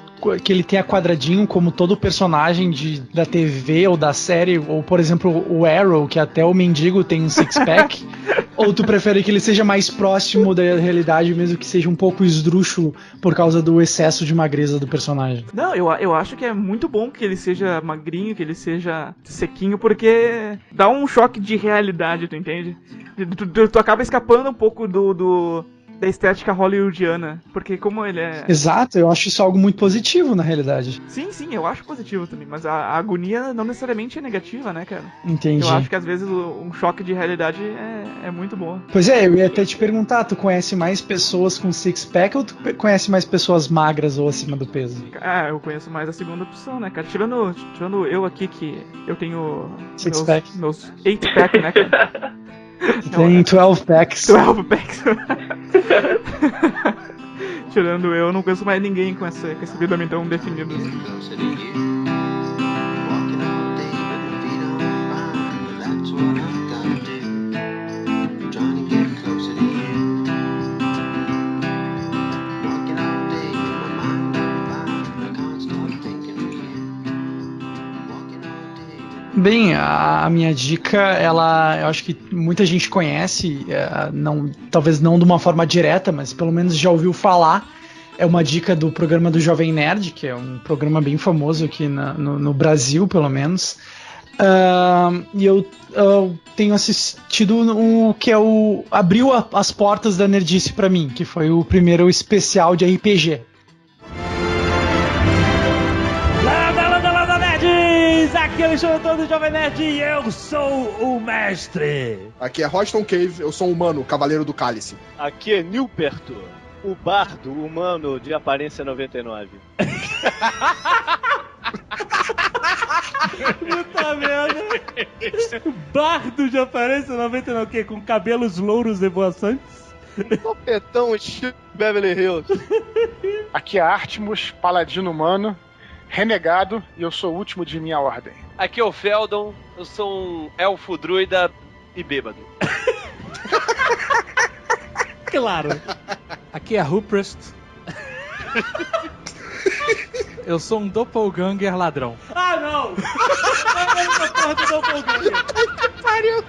que ele tenha quadradinho como todo personagem da TV ou da série, ou por exemplo o Arrow, que até o mendigo tem um six-pack, ou tu prefere que ele seja mais próximo da realidade, mesmo que seja um pouco esdrúxulo por causa do excesso de magreza do personagem? Não, eu acho que é muito bom que ele seja magrinho, que ele seja sequinho, porque dá um choque de realidade, tu entende? Tu acaba escapando um pouco da estética hollywoodiana, porque como ele é... Exato, eu acho isso algo muito positivo na realidade. Sim, eu acho positivo também, mas a agonia não necessariamente é negativa, né, cara? Entendi. Eu acho que às vezes um choque de realidade é muito bom. Pois é, eu ia até te perguntar, tu conhece mais pessoas com six-pack ou tu conhece mais pessoas magras ou acima do peso? Eu conheço mais a segunda opção, né, cara? Tirando eu aqui, que eu tenho six-pack. Meus 8-pack, né, cara? Tem 12 packs. 12 packs. Tirando eu, não conheço mais ninguém com esse abdômen tão definido. Bem, a minha dica, eu acho que muita gente conhece, talvez não de uma forma direta, mas pelo menos já ouviu falar. É uma dica do programa do Jovem Nerd, que é um programa bem famoso aqui no Brasil, pelo menos. E eu tenho assistido o que abriu as portas da nerdice pra mim, que foi o primeiro especial de RPG. Aqui é o Alexandre do Jovem Nerd e eu sou o mestre. Aqui é Royston Cave, eu sou um humano, cavaleiro do cálice. Aqui é Nilperto. o bardo humano de aparência 99. Puta merda. Bardo de aparência 99, o quê? Com cabelos louros devoaçantes? Topetão estilo Beverly Hills. Aqui é Artemus, paladino humano, renegado, e eu sou o último de minha ordem. Aqui é o Feldon, eu sou um elfo druida e bêbado. Claro. Aqui é Ruprest. Eu sou um doppelganger ladrão. Ah, não! Essa porra do doppelganger. Que pariu!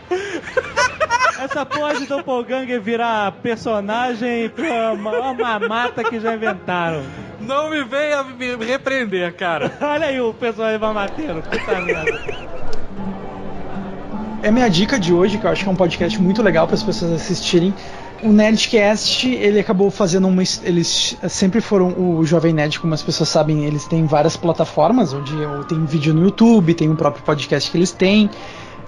Essa porra de doppelganger virar personagem pra uma mamata que já inventaram. Não me venha me repreender, cara. Olha aí o personagem mamateiro. Puta merda. É minha dica de hoje, que eu acho que é um podcast muito legal para as pessoas assistirem. O Nerdcast, ele acabou fazendo eles sempre foram o Jovem Nerd, como as pessoas sabem, eles têm várias plataformas, onde tem vídeo no YouTube, tem um próprio podcast que eles têm.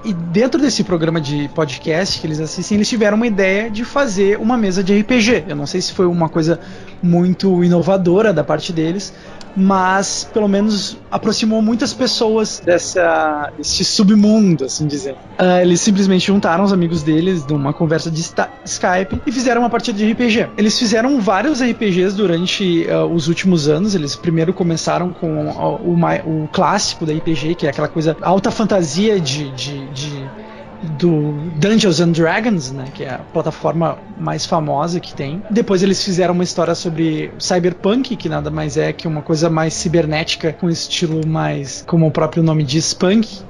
E dentro desse programa de podcast que eles assistem, eles tiveram uma ideia de fazer uma mesa de RPG. Eu não sei se foi uma coisa muito inovadora da parte deles, mas pelo menos aproximou muitas pessoas desse submundo, assim dizer. Eles simplesmente juntaram os amigos deles numa conversa de Skype e fizeram uma partida de RPG. Eles fizeram vários RPGs durante os últimos anos. Eles primeiro começaram com o clássico da RPG, que é aquela coisa alta fantasia do Dungeons and Dragons, né, que é a plataforma mais famosa que tem. Depois eles fizeram uma história sobre Cyberpunk, que nada mais é que uma coisa mais cibernética, com estilo mais, como o próprio nome diz, punk.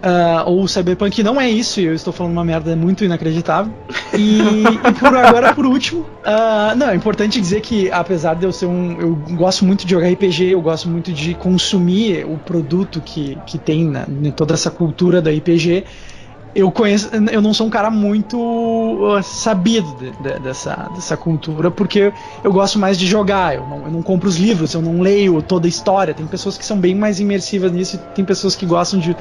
Ou Cyberpunk não é isso, e eu estou falando uma merda muito inacreditável. E por último, não, é importante dizer que, apesar de eu ser eu gosto muito de jogar RPG, eu gosto muito de consumir o produto que tem, né, toda essa cultura da RPG. Eu não sou um cara muito sabido dessa cultura, porque eu gosto mais de jogar, eu não compro os livros, eu não leio toda a história. Tem pessoas que são bem mais imersivas nisso, e tem pessoas que gostam de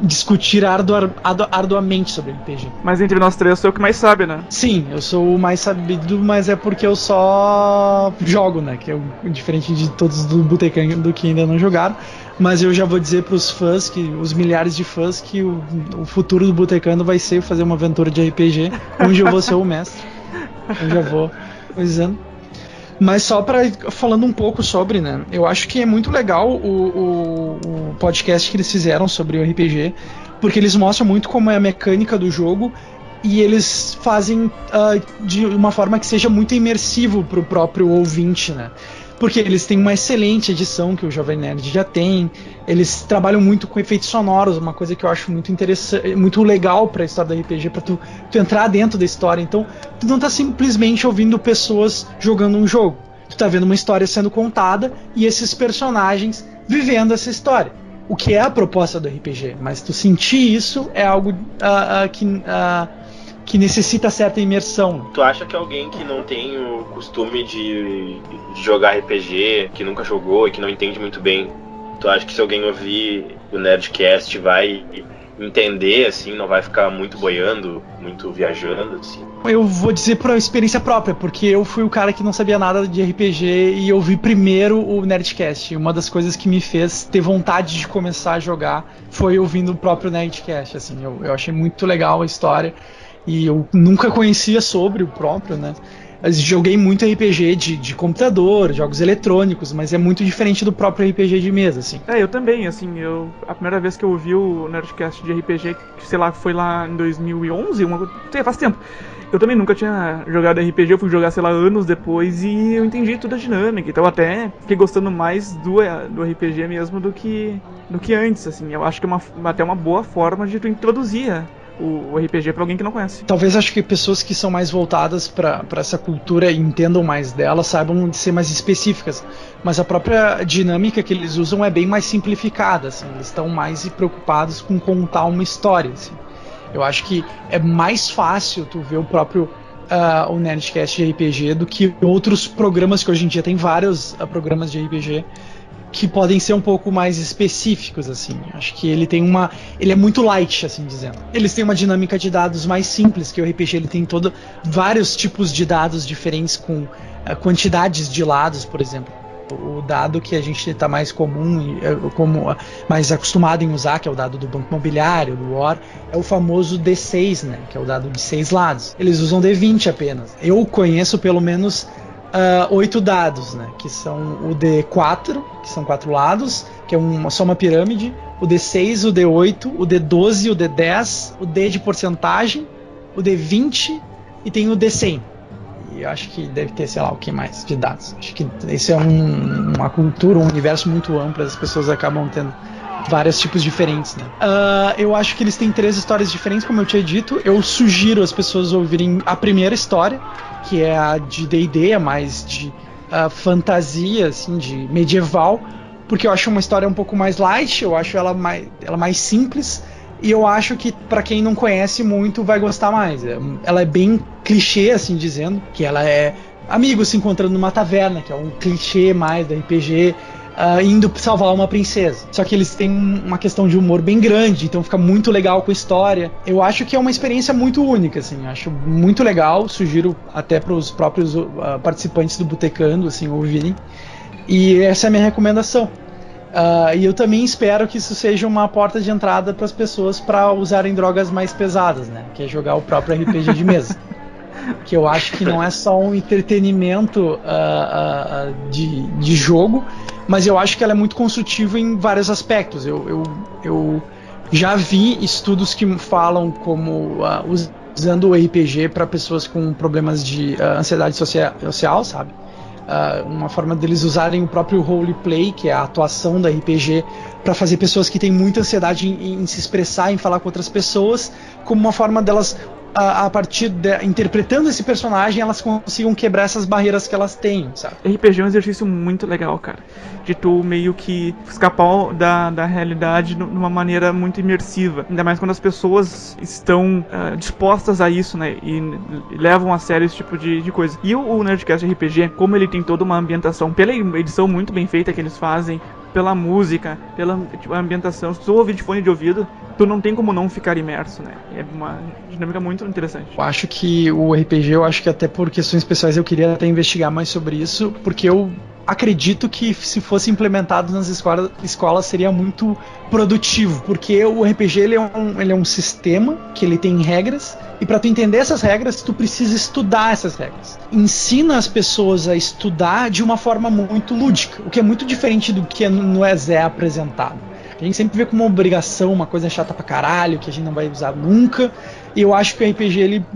discutir arduamente sobre RPG. Mas entre nós três, eu sou o que mais sabe, né? Sim, eu sou o mais sabido, mas é porque eu só jogo, né? Que é diferente de todos do Botecando do que ainda não jogaram. Mas eu já vou dizer pros fãs, os milhares de fãs, que o futuro do Botecando vai ser fazer uma aventura de RPG, onde eu vou ser o mestre. Eu já vou dizendo. Mas só falando um pouco sobre, né? Eu acho que é muito legal o podcast que eles fizeram sobre o RPG, porque eles mostram muito como é a mecânica do jogo, e eles fazem de uma forma que seja muito imersivo pro próprio ouvinte, né? Porque eles têm uma excelente edição, que o Jovem Nerd já tem. Eles trabalham muito com efeitos sonoros, uma coisa que eu acho muito interessante, muito legal pra história da RPG, pra tu entrar dentro da história. Então, tu não tá simplesmente ouvindo pessoas jogando um jogo. Tu tá vendo uma história sendo contada e esses personagens vivendo essa história. O que é a proposta do RPG. Mas tu sentir isso é algo que necessita certa imersão. Tu acha que alguém que não tem o costume de jogar RPG, que nunca jogou e que não entende muito bem, tu acha que se alguém ouvir o Nerdcast vai entender, assim, não vai ficar muito boiando, muito viajando, assim? Eu vou dizer por experiência própria, porque eu fui o cara que não sabia nada de RPG e eu vi primeiro o Nerdcast. Uma das coisas que me fez ter vontade de começar a jogar foi ouvindo o próprio Nerdcast, assim. Eu achei muito legal a história. E eu nunca conhecia sobre o próprio, né? Eu joguei muito RPG de computador, jogos eletrônicos, mas é muito diferente do próprio RPG de mesa, assim. Eu também, assim, a primeira vez que eu ouvi o Nerdcast de RPG, que sei lá, foi lá em 2011, faz tempo. Eu também nunca tinha jogado RPG, eu fui jogar, sei lá, anos depois e eu entendi toda a dinâmica. Então até fiquei gostando mais do RPG mesmo do que antes, assim. Eu acho que é até uma boa forma de tu introduzir o RPG pra alguém que não conhece. Talvez acho que pessoas que são mais voltadas pra essa cultura e entendam mais dela saibam ser mais específicas, mas a própria dinâmica que eles usam é bem mais simplificada, assim. Eles estão mais preocupados com contar uma história, assim. Eu acho que é mais fácil tu ver o próprio o Nerdcast de RPG do que outros programas, que hoje em dia tem vários programas de RPG que podem ser um pouco mais específicos, assim. Acho que ele é muito light, assim dizendo. Eles têm uma dinâmica de dados mais simples, que o RPG ele tem vários tipos de dados diferentes com quantidades de lados, por exemplo. O dado que a gente está mais mais acostumado em usar, que é o dado do Banco Imobiliário, do War, é o famoso D6, né, que é o dado de 6 lados. Eles usam D20 apenas. Eu conheço pelo menos 8 dados, né, que são o D4, que são 4 lados, que é só uma pirâmide, o D6, o D8, o D12, o D10, o D de porcentagem, o D20 e tem o D100. Eu acho que deve ter, sei lá, o que mais de dados. Acho que isso é uma cultura, um universo muito amplo, as pessoas acabam tendo vários tipos diferentes, né? Eu acho que eles têm 3 histórias diferentes, como eu tinha dito. Eu sugiro as pessoas ouvirem a primeira história, que é a de D&D, a mais de fantasia, assim, de medieval, porque eu acho uma história um pouco mais light, eu acho ela mais simples. E eu acho que pra quem não conhece muito vai gostar mais. Ela é bem clichê, assim dizendo, que ela é amigos se encontrando numa taverna, que é um clichê mais da RPG, indo salvar uma princesa. Só que eles têm uma questão de humor bem grande, então fica muito legal com a história. Eu acho que é uma experiência muito única, assim, acho muito legal, sugiro até pros próprios participantes do Botecando, assim, ouvirem. E essa é a minha recomendação. E eu também espero que isso seja uma porta de entrada para as pessoas para usarem drogas mais pesadas, né? Que é jogar o próprio RPG de mesa. Que eu acho que não é só um entretenimento de jogo, mas eu acho que ela é muito construtiva em vários aspectos. Eu já vi estudos que falam como usando o RPG para pessoas com problemas de ansiedade social, sabe? Uma forma deles usarem o próprio roleplay, que é a atuação da RPG, para fazer pessoas que têm muita ansiedade em se expressar, em falar com outras pessoas, como uma forma delas, a partir interpretando esse personagem, elas consigam quebrar essas barreiras que elas têm, sabe? RPG é um exercício muito legal, cara, de tu meio que escapar da realidade de uma maneira muito imersiva, ainda mais quando as pessoas estão dispostas a isso, né, e levam a sério esse tipo de coisa. E o Nerdcast RPG, como ele tem toda uma ambientação, pela edição muito bem feita que eles fazem, pela música, pela ambientação, se tu ouvir de fone de ouvido, tu não tem como não ficar imerso, né? É uma dinâmica muito interessante. Eu acho que o RPG, até por questões pessoais, eu queria até investigar mais sobre isso, porque eu acredito que se fosse implementado nas escolas seria muito produtivo, porque o RPG ele é um sistema que ele tem regras, e para tu entender essas regras, tu precisa estudar essas regras. Ensina as pessoas a estudar de uma forma muito lúdica, o que é muito diferente do que no é apresentado. A gente sempre vê como uma obrigação, uma coisa chata pra caralho, que a gente não vai usar nunca. E eu acho que o RPG ele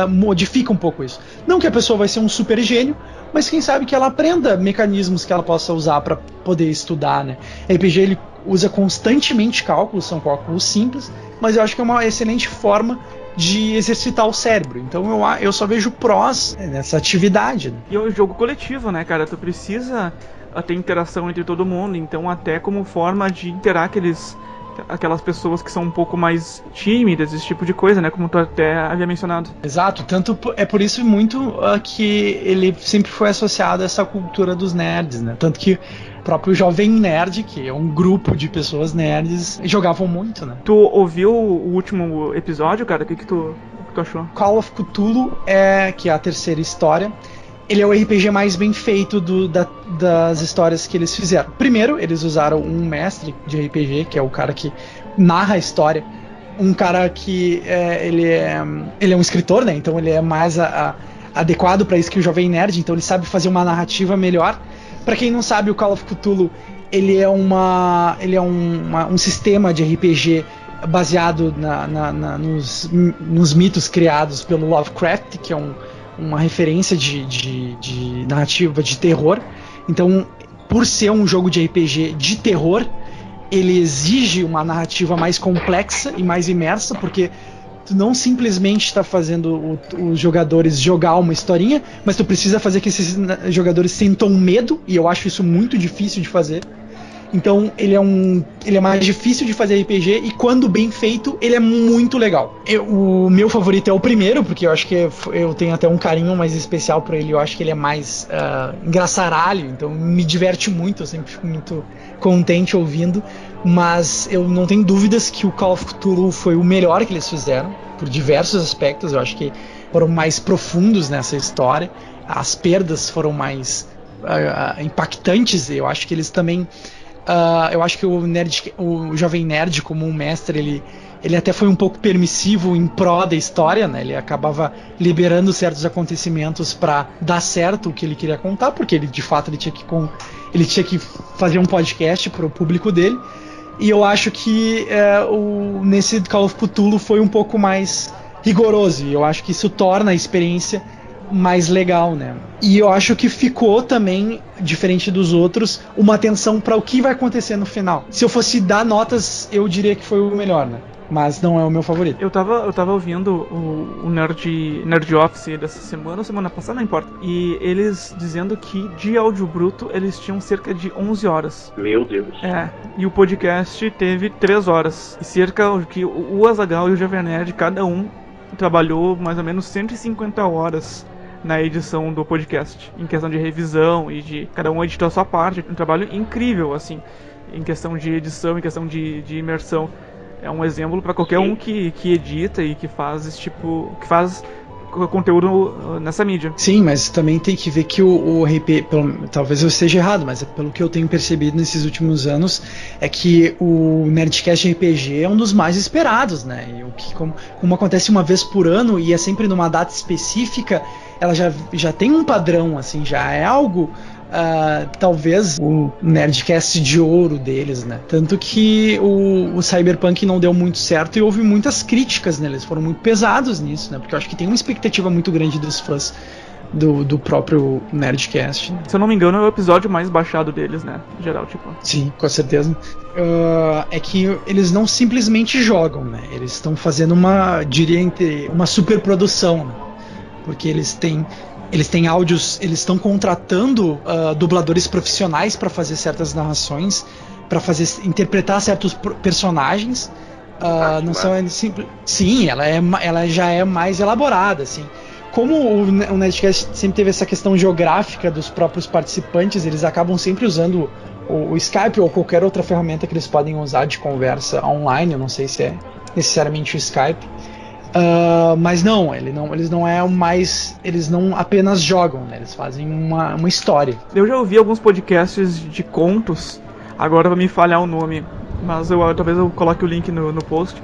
modifica um pouco isso. Não que a pessoa vai ser um super gênio, mas quem sabe que ela aprenda mecanismos que ela possa usar para poder estudar, né? O RPG ele usa constantemente cálculos, são cálculos simples, mas eu acho que é uma excelente forma de exercitar o cérebro. Então eu só vejo prós nessa atividade, né? E é um jogo coletivo, né, cara? Tu precisa ter interação entre todo mundo, então até como forma de interar aquelas pessoas que são um pouco mais tímidas, esse tipo de coisa, né, como tu até havia mencionado. Exato, tanto é por isso muito que ele sempre foi associado a essa cultura dos nerds, né, tanto que o próprio Jovem Nerd, que é um grupo de pessoas nerds, jogavam muito, né. Tu ouviu o último episódio, cara? O que tu achou? Call of Cthulhu, que é a terceira história. Ele é o RPG mais bem feito das histórias que eles fizeram. Primeiro, eles usaram um mestre de RPG, que é o cara que narra a história. Um cara que ele é um escritor, né? Então ele é mais adequado para isso que o Jovem Nerd. Então ele sabe fazer uma narrativa melhor. Para quem não sabe, o Call of Cthulhu ele é um sistema de RPG baseado nos mitos criados pelo Lovecraft, que é uma referência de narrativa de terror. Então, por ser um jogo de RPG de terror, ele exige uma narrativa mais complexa e mais imersa, porque tu não simplesmente está fazendo os jogadores jogar uma historinha, mas tu precisa fazer que esses jogadores sintam medo, e eu acho isso muito difícil de fazer. Então ele é mais difícil de fazer RPG, e quando bem feito, ele é muito legal. O meu favorito é o primeiro, porque eu acho que eu tenho até um carinho mais especial por ele. Eu acho que ele é mais engraçaralho, então me diverte muito, eu sempre fico muito contente ouvindo. Mas eu não tenho dúvidas que o Call of Cthulhu foi o melhor que eles fizeram, por diversos aspectos. Eu acho que foram mais profundos nessa história. as perdas foram mais impactantes. Eu acho que eles também... eu acho que o Jovem Nerd, como um mestre, ele até foi um pouco permissivo em pró da história, né? Ele acabava liberando certos acontecimentos para dar certo o que ele queria contar, porque ele, de fato, ele tinha que fazer um podcast para o público dele. E eu acho que nesse Call of Cthulhu foi um pouco mais rigoroso, e eu acho que isso torna a experiência mais legal, né? E eu acho que ficou também, diferente dos outros, uma atenção para o que vai acontecer no final. Se eu fosse dar notas, eu diria que foi o melhor, né? Mas não é o meu favorito. Eu tava ouvindo o Nerd Office dessa semana, ou semana passada, não importa. E eles dizendo que de áudio bruto eles tinham cerca de 11 horas. Meu Deus. E o podcast teve 3 horas. E cerca que o Azaghal e o Jovem Nerd, cada um trabalhou mais ou menos 150 horas na edição do podcast, em questão de revisão e de cada um editou a sua parte. Um trabalho incrível, assim, em questão de edição, em questão de imersão. É um exemplo para qualquer um que edita e que faz esse tipo, que faz conteúdo nessa mídia. Sim, mas também tem que ver que o RP, talvez eu esteja errado, mas pelo que eu tenho percebido nesses últimos anos, é que o Nerdcast RPG é um dos mais esperados, né? E o que, como acontece uma vez por ano e é sempre numa data específica, ela já tem um padrão, assim, já é algo... talvez o Nerdcast de ouro deles, né? Tanto que o Cyberpunk não deu muito certo e houve muitas críticas neles, foram muito pesados nisso, né? Porque eu acho que tem uma expectativa muito grande dos fãs do próprio Nerdcast, né? Se eu não me engano, é o episódio mais baixado deles, né? Em geral, tipo. Sim, com certeza. É que eles não simplesmente jogam, né? Eles estão fazendo uma superprodução, né? Porque eles têm áudios, eles estão contratando dubladores profissionais para fazer certas narrações, para interpretar certos personagens. Não são simples. Sim, ela já é mais elaborada, assim. Como o Nerdcast sempre teve essa questão geográfica dos próprios participantes, eles acabam sempre usando o Skype ou qualquer outra ferramenta que eles podem usar de conversa online. Eu não sei se é necessariamente o Skype. Mas eles não apenas jogam, né? Eles fazem uma história. Eu já ouvi alguns podcasts de contos, agora vai me falhar o nome, mas talvez eu coloque o link no post.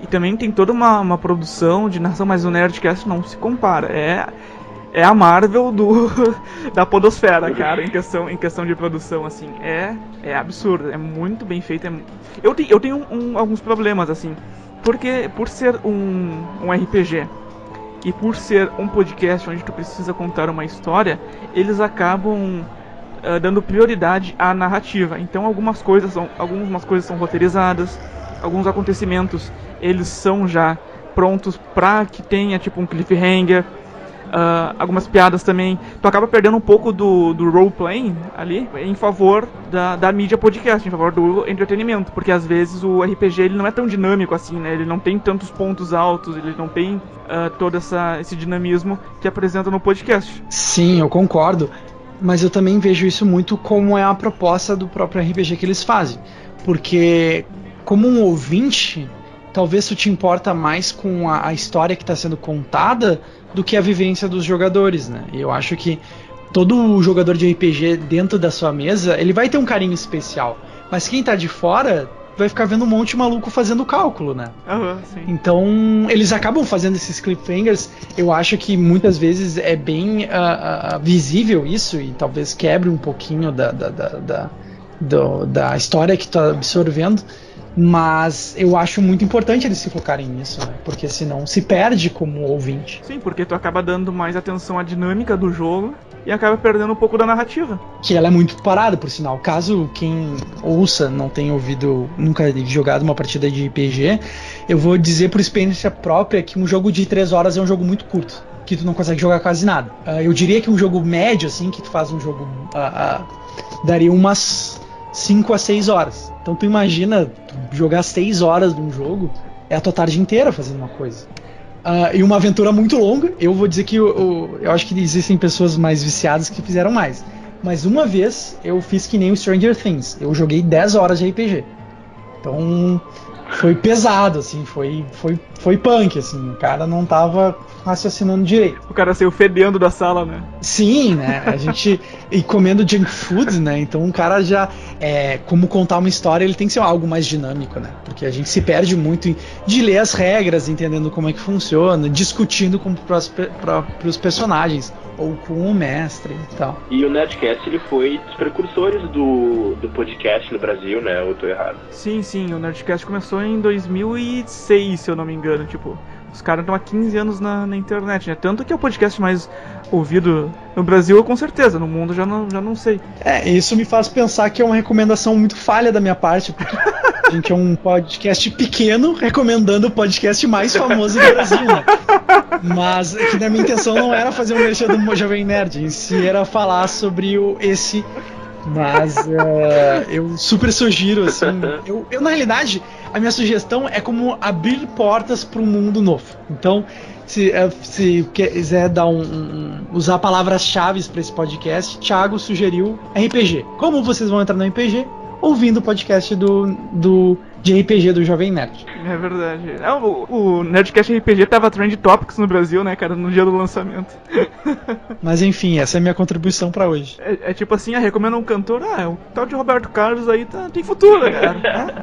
E também tem toda uma produção de narração, mas o Nerdcast não se compara. É a Marvel da podosfera, cara, em questão de produção, assim. É absurdo, é muito bem feito. Eu tenho alguns problemas, assim. Porque por ser um RPG e por ser um podcast onde tu precisa contar uma história, eles acabam dando prioridade à narrativa. Então algumas coisas são roteirizadas, alguns acontecimentos eles são já prontos para que tenha tipo um cliffhanger. Algumas piadas também. Tu acaba perdendo um pouco do roleplaying ali em favor da mídia podcast, em favor do entretenimento, porque às vezes o RPG ele não é tão dinâmico assim, né? Ele não tem tantos pontos altos, ele não tem todo esse dinamismo que apresenta no podcast. Sim, eu concordo, mas eu também vejo isso muito como é a proposta do próprio RPG que eles fazem, porque como um ouvinte, talvez tu te importa mais com a história que está sendo contada do que a vivência dos jogadores, né? E eu acho que todo jogador de RPG dentro da sua mesa, ele vai ter um carinho especial, mas quem tá de fora vai ficar vendo um monte de maluco fazendo cálculo, né? Sim. Então eles acabam fazendo esses cliffhangers. Eu acho que muitas vezes é bem visível isso e talvez quebre um pouquinho da história que tá absorvendo. Mas eu acho muito importante eles se focarem nisso, né? Porque senão se perde como ouvinte. Sim, porque tu acaba dando mais atenção à dinâmica do jogo e acaba perdendo um pouco da narrativa. Que ela é muito parada, por sinal. Caso quem ouça não tenha ouvido, nunca jogado uma partida de RPG, eu vou dizer por experiência própria que um jogo de 3 horas é um jogo muito curto, que tu não consegue jogar quase nada. Eu diria que um jogo médio, assim, que tu faz um jogo, daria umas 5 a 6 horas. Então tu imagina jogar 6 horas de um jogo, é a tua tarde inteira fazendo uma coisa. E uma aventura muito longa. Eu vou dizer que eu acho que existem pessoas mais viciadas que fizeram mais. Mas uma vez eu fiz que nem o Stranger Things. Eu joguei 10 horas de RPG. Então foi pesado, assim, foi punk, assim, o cara não tava raciocinando direito. O cara saiu fedendo da sala, né? Sim, né, a gente, e comendo junk food, né, então o cara já, como contar uma história, ele tem que ser algo mais dinâmico, né, porque a gente se perde muito de ler as regras, entendendo como é que funciona, discutindo com os próprios personagens, ou com o mestre e tal. E o Nerdcast, ele foi dos precursores do podcast no Brasil, né? Ou eu tô errado? Sim, o Nerdcast começou em 2006, se eu não me engano, tipo... Os caras estão há 15 anos na internet, né? Tanto que é o podcast mais ouvido no Brasil, com certeza. No mundo já não sei. Isso me faz pensar que é uma recomendação muito falha da minha parte, porque a gente é um podcast pequeno recomendando o podcast mais famoso do Brasil, né? Mas que na minha intenção não era fazer um merchan do Jovem Nerd, em si era falar sobre esse... Mas eu super sugiro, assim. Eu, na realidade, a minha sugestão é como abrir portas para um mundo novo. Então, se quiser dar usar palavras-chave para esse podcast, Thiago sugeriu RPG. Como vocês vão entrar no RPG? Ouvindo o podcast de RPG do Jovem Nerd. É verdade. O Nerdcast RPG tava Trend Topics no Brasil, né, cara, no dia do lançamento. Mas enfim, essa é a minha contribuição pra hoje. É tipo assim, recomenda um cantor, o tal de Roberto Carlos aí tem futuro, cara.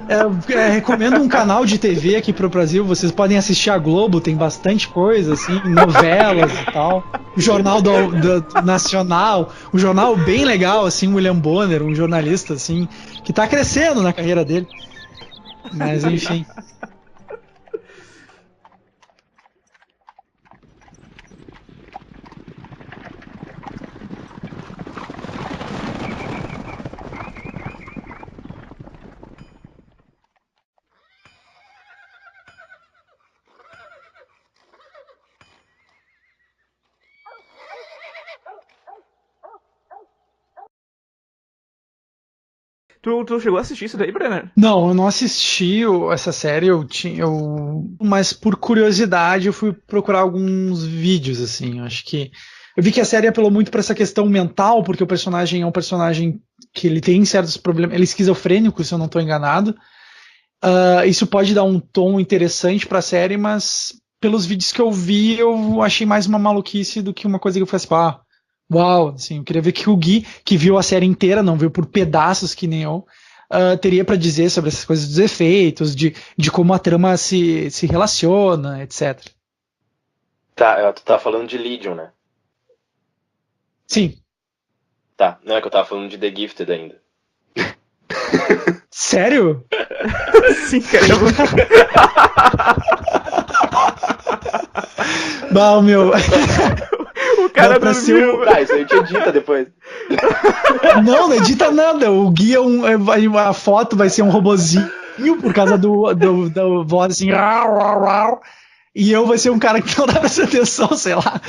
Recomendo um canal de TV aqui pro Brasil, vocês podem assistir a Globo, tem bastante coisa, assim, novelas e tal. O Jornal do Nacional, um jornal bem legal, assim, William Bonner, um jornalista, assim, que tá crescendo na carreira dele. Mas enfim. Tu chegou a assistir isso daí, Brenner? Não, eu não assisti essa série, mas por curiosidade eu fui procurar alguns vídeos, assim, acho que... Eu vi que a série apelou muito pra essa questão mental, porque o personagem é um personagem que ele tem certos problemas, ele é esquizofrênico, se eu não estou enganado. Isso pode dar um tom interessante pra série, mas pelos vídeos que eu vi, eu achei mais uma maluquice do que uma coisa que eu falei assim, uau, assim, eu queria ver que o Gui, que viu a série inteira, não viu por pedaços que nem eu, teria pra dizer sobre essas coisas dos efeitos, de como a trama se relaciona, etc. Tá, tu tá falando de Legion, né? Sim. Tá, não é que eu tava falando de The Gifted ainda. Sério? Sim, caramba. Bom, meu... O cara dormiu. Tá, isso aí te edita depois. Não edita nada. O Gui a foto vai ser um robozinho por causa do voz assim. E eu vai ser um cara que não dá pra prestar atenção, sei lá.